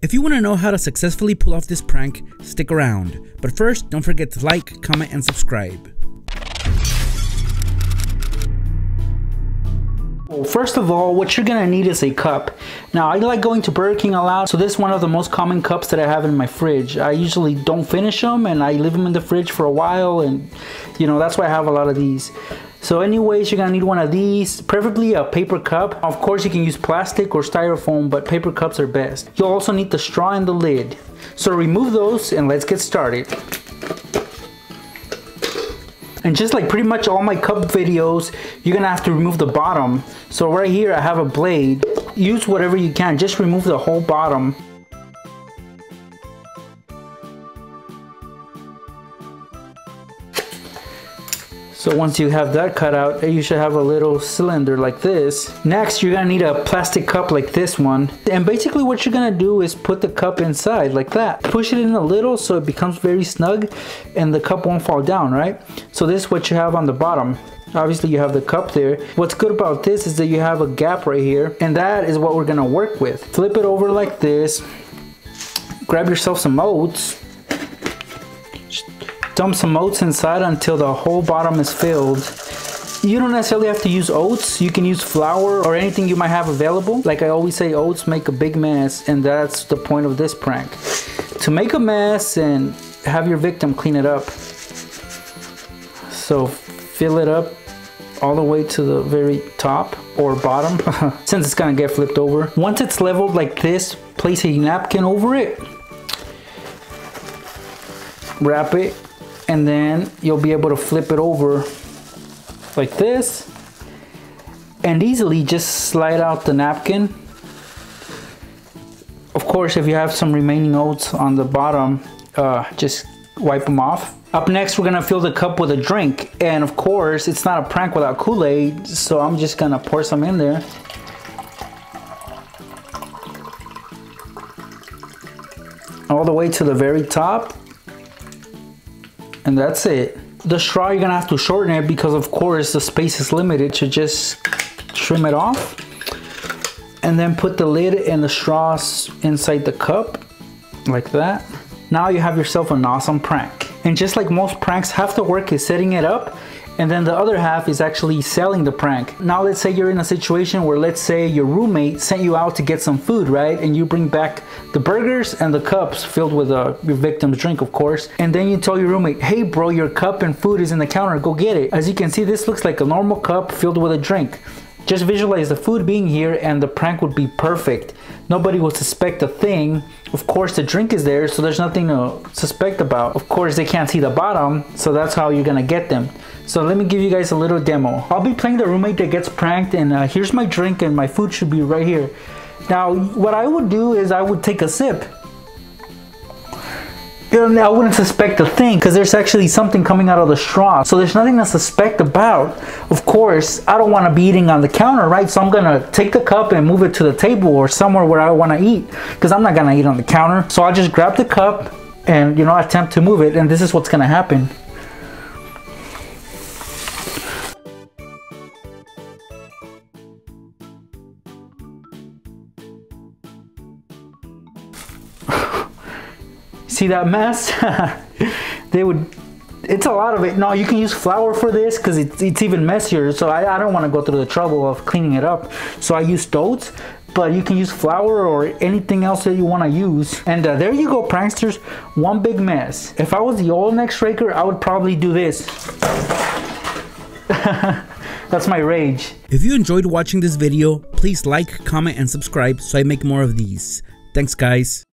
If you want to know how to successfully pull off this prank, stick around. But first, don't forget to like, comment, and subscribe. Well, first of all, what you're gonna need is a cup. Now, I like going to Burger King a lot, so this is one of the most common cups that I have in my fridge. I usually don't finish them, and I leave them in the fridge for a while, and you know, that's why I have a lot of these. So anyways, you're gonna need one of these, preferably a paper cup. Of course, you can use plastic or styrofoam, but paper cups are best. You'll also need the straw and the lid. So remove those and let's get started. And just like pretty much all my cup videos, you're gonna have to remove the bottom. So right here, I have a blade. Use whatever you can, just remove the whole bottom. So once you have that cut out, you should have a little cylinder like this. Next, you're gonna need a plastic cup like this one. And basically what you're gonna do is put the cup inside like that. Push it in a little so it becomes very snug and the cup won't fall down, right? So this is what you have on the bottom. Obviously you have the cup there. What's good about this is that you have a gap right here, and that is what we're gonna work with. Flip it over like this. Grab yourself some oats. Dump some oats inside until the whole bottom is filled. You don't necessarily have to use oats. You can use flour or anything you might have available. Like I always say, oats make a big mess, and that's the point of this prank. To make a mess and have your victim clean it up. So fill it up all the way to the very top or bottom, since it's gonna get flipped over. Once it's leveled like this, place a napkin over it. Wrap it. And then you'll be able to flip it over like this and easily just slide out the napkin. Of course, if you have some remaining oats on the bottom, just wipe them off. Up next, we're gonna fill the cup with a drink. And of course, it's not a prank without Kool-Aid, so I'm just gonna pour some in there. All the way to the very top. And that's it. The straw, you're gonna have to shorten it because of course the space is limited, to just trim it off. And then put the lid and the straws inside the cup, like that. Now you have yourself an awesome prank. And just like most pranks, half the work is setting it up, and then the other half is actually selling the prank. Now let's say you're in a situation where, let's say your roommate sent you out to get some food, right? And you bring back the burgers and the cups filled with your victim's drink, of course. And then you tell your roommate, hey bro, your cup and food is in the counter, go get it. As you can see, this looks like a normal cup filled with a drink. Just visualize the food being here and the prank would be perfect. Nobody will suspect a thing. Of course, the drink is there, so there's nothing to suspect about. Of course, they can't see the bottom, so that's how you're gonna get them. So let me give you guys a little demo. I'll be playing the roommate that gets pranked, and here's my drink and my food should be right here. Now, what I would do is I would take a sip. I wouldn't suspect a thing because there's actually something coming out of the straw. So there's nothing to suspect about. Of course, I don't want to be eating on the counter, right? So I'm going to take the cup and move it to the table or somewhere where I want to eat, because I'm not going to eat on the counter. So I'll just grab the cup and, you know, attempt to move it. And this is what's going to happen. See that mess? It's a lot of it. No, you can use flour for this because it's even messier. So I don't want to go through the trouble of cleaning it up. So I used oats, but you can use flour or anything else that you want to use. And there you go, pranksters. One big mess. If I was the old neck raker, I would probably do this. That's my rage. If you enjoyed watching this video, please like, comment, and subscribe so I make more of these. Thanks, guys.